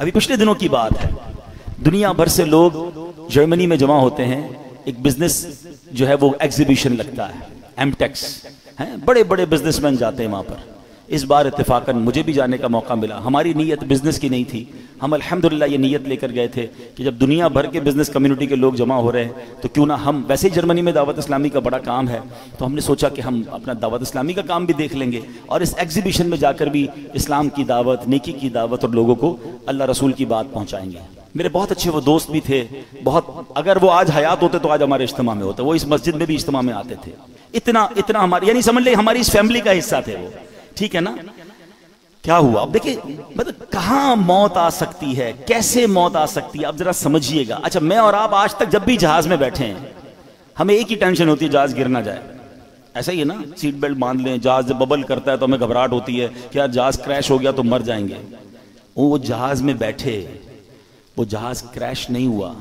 ابھی پچھلے دنوں کی بات ہے، دنیا بھر سے لوگ جرمنی میں جمع ہوتے ہیں، ایک بزنس جو ہے وہ ایگزیبیشن لگتا ہے، ایم ٹیکس ہیں، بڑے بڑے بزنس مین جاتے ہیں وہاں پر۔ اس بار اتفاقاً مجھے بھی جانے کا موقع ملا۔ ہماری نیت بزنس کی نہیں تھی، ہم الحمدللہ یہ نیت لے کر گئے تھے کہ جب دنیا بھر کے بزنس کمیونٹی کے لوگ جمع ہو رہے ہیں تو کیوں نہ ہم، ویسے ہی جرمنی میں دعوت اسلامی کا بڑا کام ہے، تو ہم نے سوچا کہ ہم اپنا دعوت اسلامی کا کام بھی دیکھ لیں گے اور اس ایگزیبیشن میں جا کر بھی اسلام کی دعوت، نیکی کی دعوت اور لوگوں کو اللہ رسول کی بات پہنچائیں گے۔ میرے بہت اچھے وہ دوست بھی تھے، بہت، اگر وہ آج حیات ہوتے تو آج ہمارے اجتماع میں ہوتے، وہ اس مسجد میں بھی اجتماع میں آتے تھے، اتنا ہماری، یعنی سمجھ لیں ہماری اس فیملی کا حصہ تھے وہ، ٹھیک ہے نا۔ کیا ہوا اب دیکھیں، مطلب کہاں موت آ سکتی ہے، کیسے موت آ سکتی ہے، اب ذرا سمجھیے گا۔ اچھا میں اور آپ آج تک جب بھی جہاز میں بیٹھے ہیں ہمیں ایک ہی ٹینشن ہوتی ہے، جہاز گر نہ جائے، ایسا ہی ہے نا، سیٹ بیلٹ باندھ لیں، جہاز جب ببل کرتا ہے تو ہمیں گھبراہٹ ہوتی ہے کہ یار جہاز کریش ہو گیا تو مر جائیں گے۔ وہ جہاز میں بیٹھے، وہ جہاز کریش نہیں ہوا،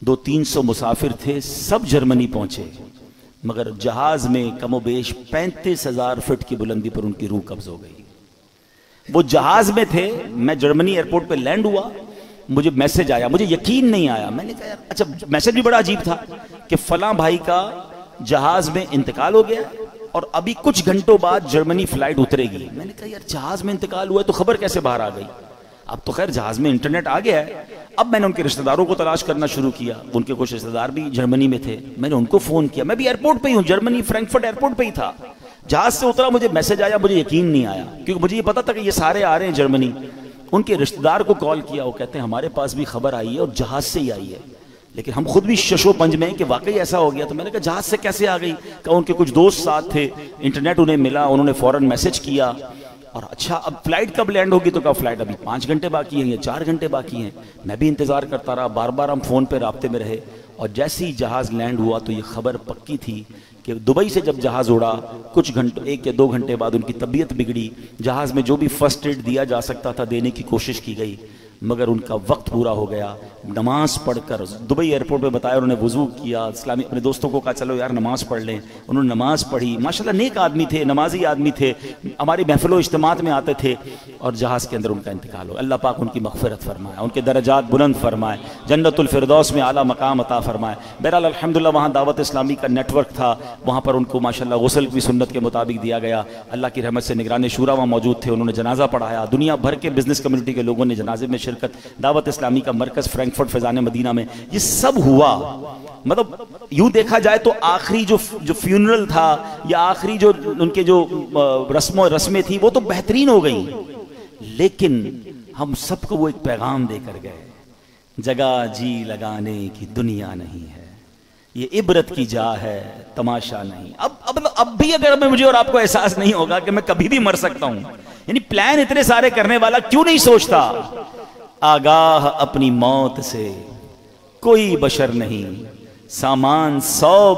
200-300 مسافر تھے، سب جرمنی پہنچے، مگر جہاز میں کم و بیش 35,000 فٹ کی بلندی پر ان کی روح قبض ہو گئی۔ وہ جہاز میں تھے، میں جرمنی ایئرپورٹ پہ لینڈ ہوا، مجھے میسج آیا، مجھے یقین نہیں آیا، میں نے کہا یار، اچھا میسج بھی بڑا عجیب تھا کہ فلاں بھائی کا جہاز میں انتقال ہو گیا اور ابھی کچھ گھنٹوں بعد جرمنی فلائٹ اترے گی۔ میں نے کہا یار جہاز میں انتقال ہوا ہے تو خبر کیسے باہر آ گئی؟ اب تو خیر جہاز میں انٹرنیٹ آ گیا ہے۔ اب میں نے ان کے رشتہ داروں کو تلاش کرنا شروع کیا، ان کے کچھ رشتہ دار بھی جرمنی میں تھے، میں نے ان کو فون کیا، میں بھی ایئرپورٹ پہ ہی ہوں، جرمنی فرینکفرٹ ایئرپورٹ پہ ہی تھا، جہاز سے اترا، مجھے میسج آیا، مجھے یقین نہیں آیا کیونکہ مجھے یہ پتا تھا کہ یہ سارے آ رہے ہیں جرمنی۔ ان کے رشتہ دار کو کال کیا، وہ کہتے ہیں ہمارے پاس بھی خبر آئی ہے اور جہاز سے ہی آئی ہے، لیکن ہم خود بھی شش و پنج میں ہیں کہ واقعی ایسا ہو گیا۔ تو میں نے کہا جہاز سے کیسے آ گئی؟ کہ ان کے کچھ دوست ساتھ تھے، انٹرنیٹ انہیں ملا، انہوں نے فوراً میسج کیا، اور اچھا اب فلائٹ کب لینڈ ہوگی؟ تو کہا فلائٹ ابھی 5 گھنٹے باقی ہیں یا 4 گھنٹے باقی ہیں۔ میں بھی انتظار کرتا رہا، بار بار ہم فون پہ رابطے میں رہے، اور جیسے ہی جہاز لینڈ ہوا تو یہ خبر پکی تھی کہ دبئی سے جب جہاز اڑا کچھ گھنٹوں، 1 یا 2 گھنٹے بعد ان کی طبیعت بگڑی، جہاز میں جو بھی فرسٹ ایڈ دیا جا سکتا تھا دینے کی کوشش کی گئی، مگر ان کا وقت پورا ہو گیا۔ نماز پڑھ کر دبئی ایئرپورٹ پہ بتایا، انہوں نے وضو کیا، اسلامی اپنے دوستوں کو کہا چلو یار نماز پڑھ لیں، انہوں نے نماز پڑھی، ماشاءاللہ نیک آدمی تھے، نمازی آدمی تھے، ہماری محفل و اجتماعات میں آتے تھے، اور جہاز کے اندر ان کا انتقال ہو۔ اللہ پاک ان کی مغفرت فرمائے، ان کے درجات بلند فرمائے، جنت الفردوس میں اعلیٰ مقام عطا فرمائے۔ بہرحال الحمدللہ وہاں دعوت اسلامی کا نیٹ ورک تھا، وہاں پر ان کو ماشاءاللہ غسل بھی سنت کے مطابق دیا گیا، اللہ کی رحمت سے نگران شورا وہاں موجود تھے، انہوں نے جنازہ پڑھایا، دنیا بھر کے بزنس کمیونٹی کے لوگوں نے جنازے میں شرکت، دعوت اسلامی کا مرکز فرینکفرٹ فیضان مدینہ میں یہ سب ہوا۔ مطلب یوں دیکھا جائے تو آخری جو فیونرل تھا یا آخری جو ان کے جو رسمیں تھی وہ تو بہترین ہو گئی، لیکن ہم سب کو وہ ایک پیغام دے کر گئے، جگہ جی لگانے کی دنیا نہیں ہے، یہ عبرت کی جا ہے تماشا نہیں۔ اب بھی اگر مجھے اور آپ کو احساس نہیں ہوگا کہ میں کبھی بھی مر سکتا ہوں، یعنی پلان اتنے سارے کرنے والا کیوں نہیں سوچتا آگاہ اپنی موت سے کوئی بشر نہیں، سامان 100